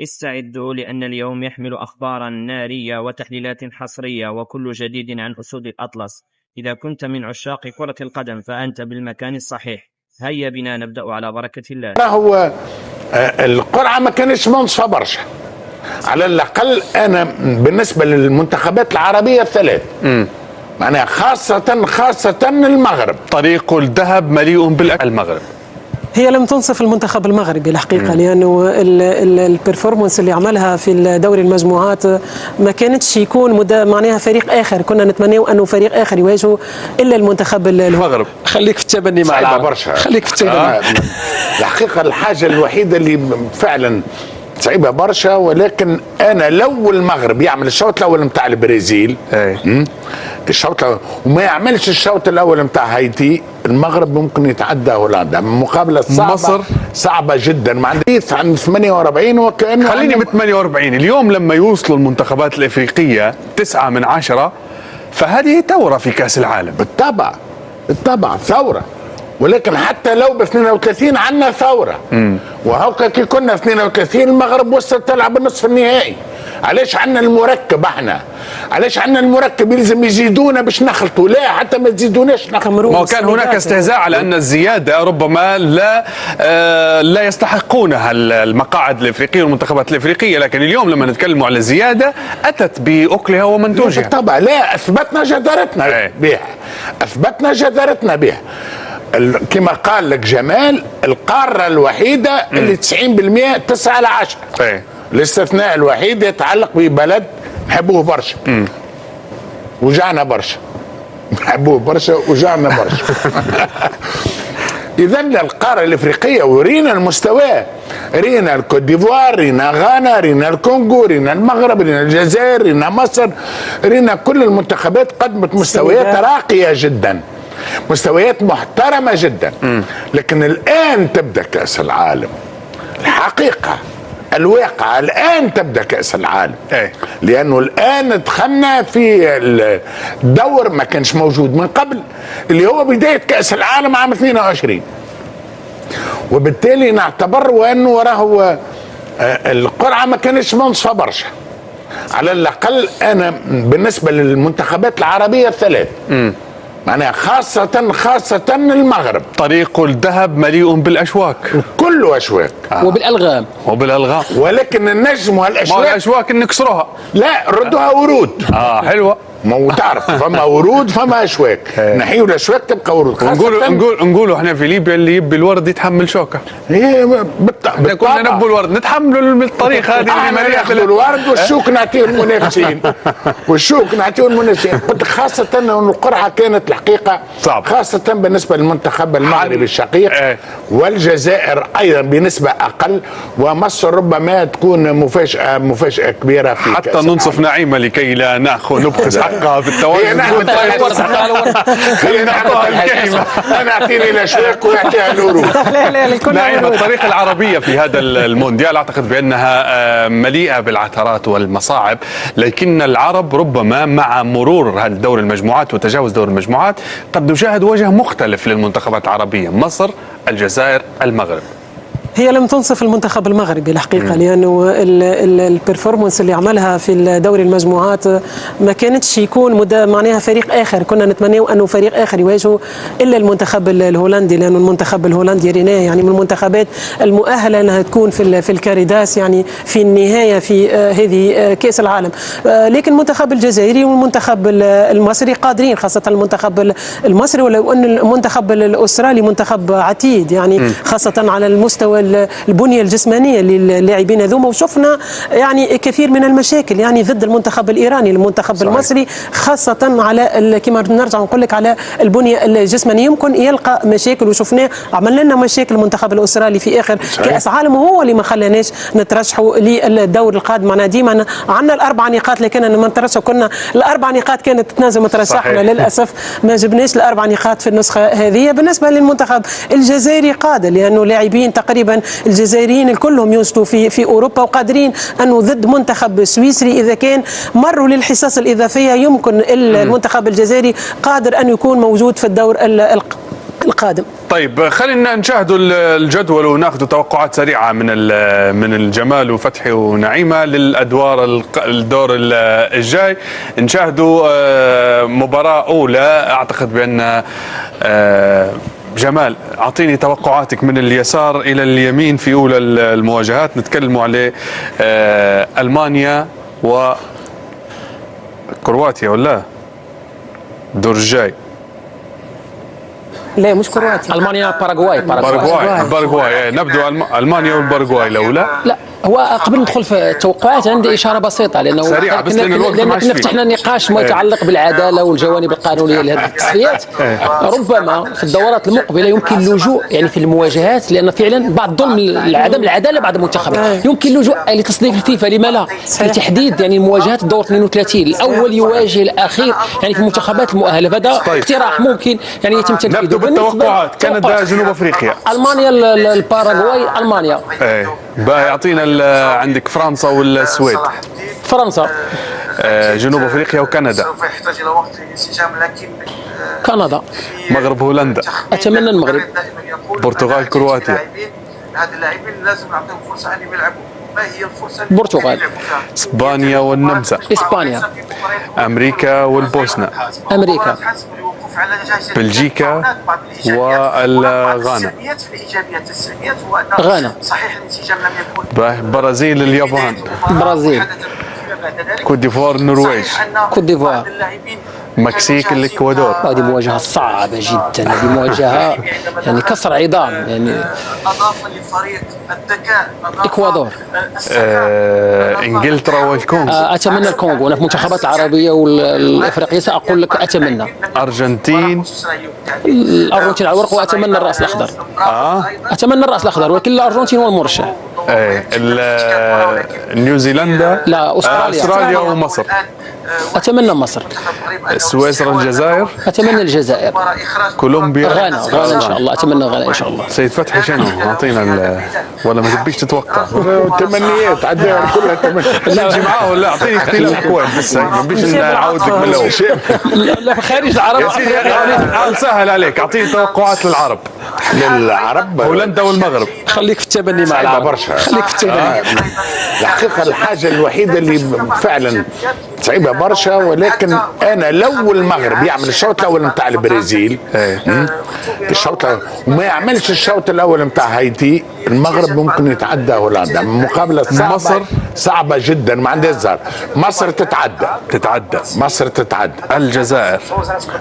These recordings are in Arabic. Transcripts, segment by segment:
استعدوا لأن اليوم يحمل أخبارا نارية وتحليلات حصرية وكل جديد عن أسود الأطلس. إذا كنت من عشاق كرة القدم فأنت بالمكان الصحيح. هيا بنا نبدأ على بركة الله. هو القرعة ما كانش منصفة برشا، على الأقل أنا بالنسبة للمنتخبات العربية الثلاث، معناها خاصة المغرب. طريق الذهب مليء بالمغرب. هي لم تنصف المنتخب المغربي الحقيقة، لأنه البرفورمانس اللي عملها في دوري المجموعات ما كانتش يكون معناها فريق آخر، كنا نتمنى أنه فريق آخر يواجهه إلا المنتخب المغرب. خليك في التبني مع العرب برشا. خليك في التبني. الحقيقة الحاجة الوحيدة اللي فعلا صعيبة برشا، ولكن أنا لو المغرب يعمل الشوط الأول متاع البرازيل الشوط وما يعملش الشوط الأول متاع هايتي، المغرب ممكن يتعدى هولندا. مقابلة صعبة، مصر صعبة جدا. مع الحديث عن 48 وكأنه خليني ب 48. اليوم لما يوصلوا المنتخبات الإفريقية 9 من 10 فهذه ثورة في كأس العالم. بالطبع ثورة، ولكن حتى لو ب 32 عندنا ثورة. وهوكا كي كنا 32 المغرب وصلت تلعب النصف النهائي. علاش عندنا المركب احنا؟ علاش عندنا المركب يلزم يزيدونا باش نخلطوا؟ لا، حتى ما تزيدوناش نخلطوا. ما كان هناك استهزاء على ان الزياده ربما لا يستحقونها المقاعد الافريقيه والمنتخبات الافريقيه، لكن اليوم لما نتكلموا على الزياده اتت باكلها ومنتوجها. بالطبع، لا، اثبتنا جدارتنا بها. كما قال لك جمال، القارة الوحيدة اللي 90% 9 على 10. الاستثناء الوحيد يتعلق ببلد نحبوه برشا وجعنا برشا، نحبوه برشا وجعنا برشا. إذا القارة الإفريقية ورينا المستوى، رينا الكوت ديفوار، رينا غانا، رينا الكونغو، رينا المغرب، رينا الجزائر، رينا مصر، رينا كل المنتخبات قدمت مستويات راقية جدا، مستويات محترمة جدا. لكن الآن تبدأ كأس العالم. الحقيقة الواقع الآن تبدأ كأس العالم، لأنه الآن دخلنا في الدور ما كانش موجود من قبل، اللي هو بداية كأس العالم عام 22. وبالتالي نعتبر وأنه وراه القرعة ما كانش منصفة برشا، على الأقل أنا بالنسبة للمنتخبات العربية الثلاث، معناها خاصة المغرب. طريق الذهب مليء بالأشواك، كله أشواك وبالألغام ولكن النجم والأشواك، ما الأشواك نكسروها، لا ردوها ورود. حلوة. ما تعرف فما ورود فما أشواك، نحيوا الأشواك تبقى ورود. نقولوا احنا في ليبيا اللي يبي الورد يتحمل شوكة. بالطبع كنا نبوا الورد نتحملوا بالطريقة هذه اللي ناخذوا الورد والشوك نعطيه المنافسين. قلت خاصة أن القرعة كانت الحقيقة صعب، خاصة بالنسبة للمنتخب المغربي الشقيق والجزائر أيضا بنسبة أقل، ومصر ربما تكون مفاجأة كبيرة في حتى ننصف نعيمة لكي لا نبخس حقها في التواجد. خلينا نعطيها الكلمة، أنا أعطيني الأشواك ويعطيها الورود. نعيمة، الطريقة العربية في هذا المونديال أعتقد بأنها مليئة بالعثرات والمصاعب، لكن العرب ربما مع مرور هذا دور المجموعات وتجاوز دور المجموعات قد نشاهد وجه مختلف للمنتخبات العربية، مصر، الجزائر، المغرب. هي لم تنصف المنتخب المغربي الحقيقة، لأنه البرفورمانس اللي عملها في دوري المجموعات ما كانتش يكون معناها فريق آخر، كنا نتمنى أنه فريق آخر يواجهه إلا المنتخب الهولندي، لأنه المنتخب الهولندي ريناه يعني من المنتخبات المؤهلة أنها تكون في الكارداس يعني في النهاية في هذه كأس العالم. لكن المنتخب الجزائري والمنتخب المصري قادرين، خاصة المنتخب المصري، ولو أن المنتخب الأسترالي منتخب عتيد يعني خاصة على المستوى البنية الجسمانية للاعبين هذوما، وشفنا يعني كثير من المشاكل يعني ضد المنتخب الإيراني، المنتخب صحيح. المصري خاصة على كما نرجع نقول لك على البنية الجسمانية يمكن يلقى مشاكل، وشفناه عمل لنا مشاكل المنتخب الأسترالي في آخر صحيح. كأس عالم، وهو اللي ما خلاناش نترشحوا للدور القادم. معنا ديما عندنا الأربع نقاط اللي كنا نترشحوا، كنا الأربع نقاط كانت تنازم ترشحنا، للأسف ما جبناش الأربع نقاط في النسخة هذه. بالنسبة للمنتخب الجزائري قادر، لأنه لاعبين تقريبا الجزائريين كلهم يوجدوا في أوروبا وقادرين أنه ضد منتخب سويسري إذا كان مروا للحصص الإضافية يمكن المنتخب الجزائري قادر أن يكون موجود في الدور القادم. طيب خلينا نشاهدوا الجدول وناخذ توقعات سريعه من الجمال وفتحي ونعيمه للادوار الدور الجاي. نشاهدوا مباراه اولى، اعتقد بان جمال اعطيني توقعاتك من اليسار الى اليمين في اولى المواجهات. نتكلموا على المانيا وكرواتيا ولا الدور الجاي؟ لا مش كرواتيا، المانيا باراغواي. نبدو المانيا والباراغواي الاولى. لا هو قبل ندخل في التوقعات عندي اشاره بسيطه، لانه سريعة بس لأن الوقت ما عادش فيه. فتحنا نقاش ما يتعلق بالعداله والجوانب القانونيه لهذه التصفيات. ربما في الدورات المقبله يمكن اللجوء يعني في المواجهات، لان فعلا بعض ظلم عدم العداله بعض المنتخبات يمكن اللجوء لتصنيف الفيفا، لما لا في تحديد يعني المواجهات الدور 32 الاول يواجه الاخير يعني في المنتخبات المؤهله. هذا اقتراح ممكن يعني يتم تنفيذه. نبدو بالتوقعات. كندا جنوب افريقيا. المانيا الباراغواي المانيا. بقى يعطينا عندك فرنسا والسويد. فرنسا. جنوب افريقيا وكندا. سوف يحتاج الى وقت للانسجام، لكن كندا. مغرب هولندا. اتمنى المغرب. برتغال كرواتيا. هذا اللاعبين لازم نعطيهم فرصه ان يلعبوا. ما هي الفرصه؟ البرتغال. اسبانيا والنمسا. اسبانيا. امريكا والبوسنه. امريكا. بلجيكا والغانا. غانا. صحيح الانسجام لم يكن. برازيل اليابان. برازيل. كوت ديفوار النرويج. كوت ديفوار. مكسيك الاكوادور. هذه مواجهه صعبه جدا، هذه مواجهه يعني كسر عظام يعني. اضاف للفريق الذكاء. اكوادور. انجلترا والكونغو. اتمنى الكونغو. انا في المنتخبات العربيه والافريقيه ساقول لك اتمنى. ارجنتين. الارجنتين على الورق، واتمنى الراس الاخضر. اتمنى الراس الاخضر، ولكن الارجنتين هو المرشح. نيوزيلندا. لا استراليا ومصر. اتمنى مصر. سويسرا الجزائر. اتمنى الجزائر. كولومبيا. غانا ان شاء الله. اتمنى غانا ان شاء الله. سيد فتحي شنو اعطينا ولا ما تبيش تتوقع؟ تمنيات عندها كلها تمنيات. نجي معاه ولا اعطيني اختلاف كويس بس ما نبيش نعاود لك من الاول. لا في خارج العرب. يا سيدي سهل عليك، اعطيني توقعات للعرب. للعرب هولندا والمغرب. خليك في التبني مع صعبة العرب برشا. خليك في التبني. الحقيقة الحاجة الوحيدة اللي فعلا صعيبة برشا، ولكن أنا لو المغرب يعمل الشوط الأول نتاع البرازيل الشوط وما يعملش الشوط الأول نتاع هايتي، المغرب ممكن يتعدى هولندا. مقابلة صعبة. مصر صعبة جدا، ما عندها زهر. مصر تتعدى. مصر تتعدى.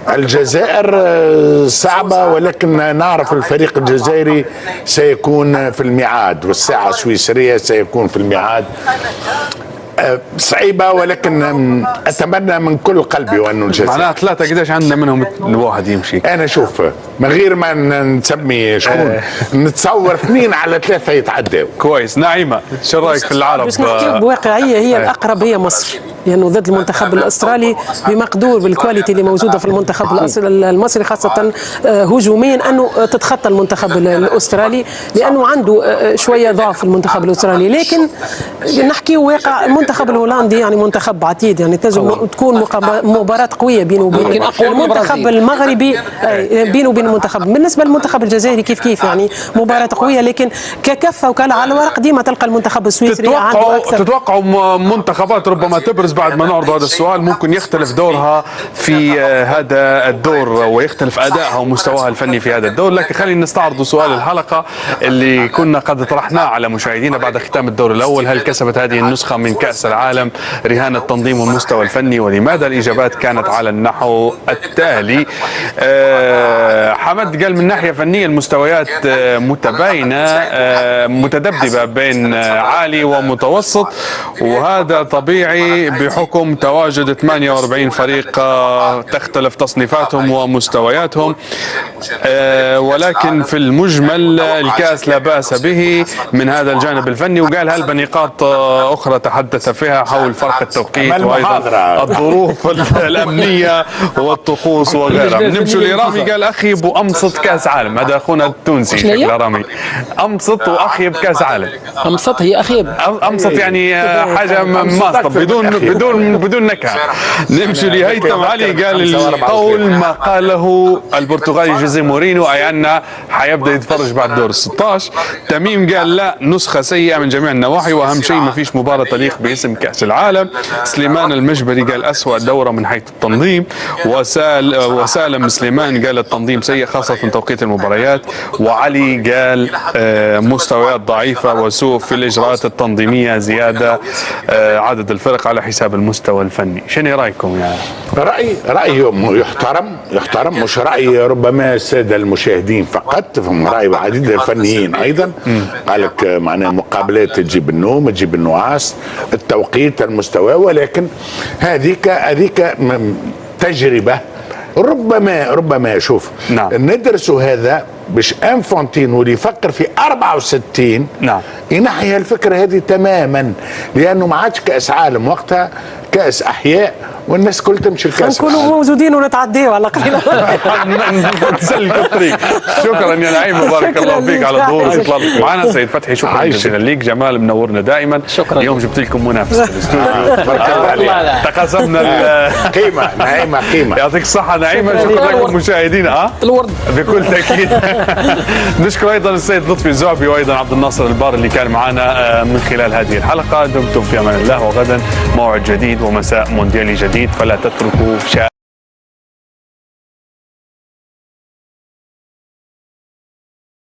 الجزائر صعبة، ولكن نعرف الفريق الجزائري سيكون في الميعاد، والساعة السويسرية سيكون في الميعاد. صعيبة، ولكن أتمنى من كل قلبي وأنه الجزائر. معناها ثلاثة قديش عندنا منهم الواحد يمشي؟ أنا شوف من غير ما نسمي شكون نتصور 2 على 3 يتعدوا. كويس. نعيمة شو رأيك في العرب؟ باش نحكي بواقعية، هي الأقرب هي مصر، لأنه ضد المنتخب الأسترالي بمقدور بالكواليتي اللي موجودة في المنتخب المصري خاصة هجوميا أنه تتخطى المنتخب الأسترالي، لأنه عنده شوية ضعف المنتخب الأسترالي. لكن نحكي واقع المنتخب الهولندي يعني منتخب عتيد، يعني تنجم تكون مباراة قوية بينه وبين المنتخب المغربي، بينه وبين المنتخب. بالنسبة للمنتخب الجزائري كيف يعني مباراة قوية، لكن ككفة وكلا على الورق ديما تلقى المنتخب السويسري عنده أكثر. تتوقعوا منتخبات ربما تبرز بعد ما نعرض هذا السؤال ممكن يختلف دورها في هذا الدور ويختلف أدائها ومستواها الفني في هذا الدور، لكن خلينا نستعرض سؤال الحلقة اللي كنا قد طرحناه على مشاهدينا بعد ختام الدور الأول: هل كسبت هذه النسخة من كأس العالم رهان التنظيم والمستوى الفني؟ ولماذا؟ الإجابات كانت على النحو التالي. حمد قال من ناحية فنية المستويات متباينة متذبذبة بين عالي ومتوسط، وهذا طبيعي بحكم تواجد 48 فريق تختلف تصنيفاتهم ومستوياتهم، ولكن في المجمل الكأس لا بأس به من هذا الجانب الفني. وقال هل بنقاط نقاط أخرى تحدث فيها حول فرق التوقيت عمل وأيضا محاضرة. الظروف الأمنية والطقوس وغيرها. نمشوا لرامي قال أخيب وأمصت كأس عالم. هذا أخونا التونسي شنو هي؟ شكله رامي. أمصت وأخيب كأس عالم. أمصت هي أخيب. أمصت يعني حاجة ماسطة بدون نكهة. نمشي لهيثم علي قال القول ما قاله البرتغالي جوزيه مورينيو، أي أنه حيبدأ يتفرج بعد دور 16. تميم قال لا، نسخة سيئة من جميع النواحي، وأهم شيء ما فيش مباراة تليق باسم كأس العالم. سليمان المجبري قال أسوأ دورة من حيث التنظيم. وسالم سليمان قال التنظيم سيء خاصة في توقيت المباريات. وعلي قال مستويات ضعيفة وسوء في الإجراءات التنظيمية، زيادة عدد الفرق على حساب المستوى الفني. شنو رأيكم يعني؟ رأي يحترم مش رأي ربما السادة المشاهدين فقط، فهم رأي عديد الفنيين أيضا. قال لك معناها مقابلات تجيب النوم، تجيب النعاس، التوقيت، المستوى، ولكن هذيك تجربة. ربما شوف نعم. ندرسوا هذا باش انفونتينو اللي يفكر في 64 نعم. ينحي الفكرة هذه تماما، لأنه ما عادش كأس عالم وقتها، كأس أحياء، والناس كل تمشي لكأس نكونوا العالم. موجودين ونتعديوا على قليل. نسلك الطريق. شكرا يا نعيم، بارك الله فيك على ظهورك. معنا سيد فتحي، شكرا جزيلا ليك. جمال منورنا دائما. شكرا. اليوم جبت لكم منافس في الاستوديو. الله. تقاسمنا قيمة نعيمة قيمة. يعطيك الصحة نعيمة. شكرا لكم مشاهدينا. الورد بكل تأكيد. نشكر أيضا السيد لطفي الزعبي وأيضا عبد الناصر البار اللي كان معنا من خلال هذه الحلقة. دمتم في أمان الله، وغدا موعد جديد ومساء مونديالي جديد، فلا تتركوا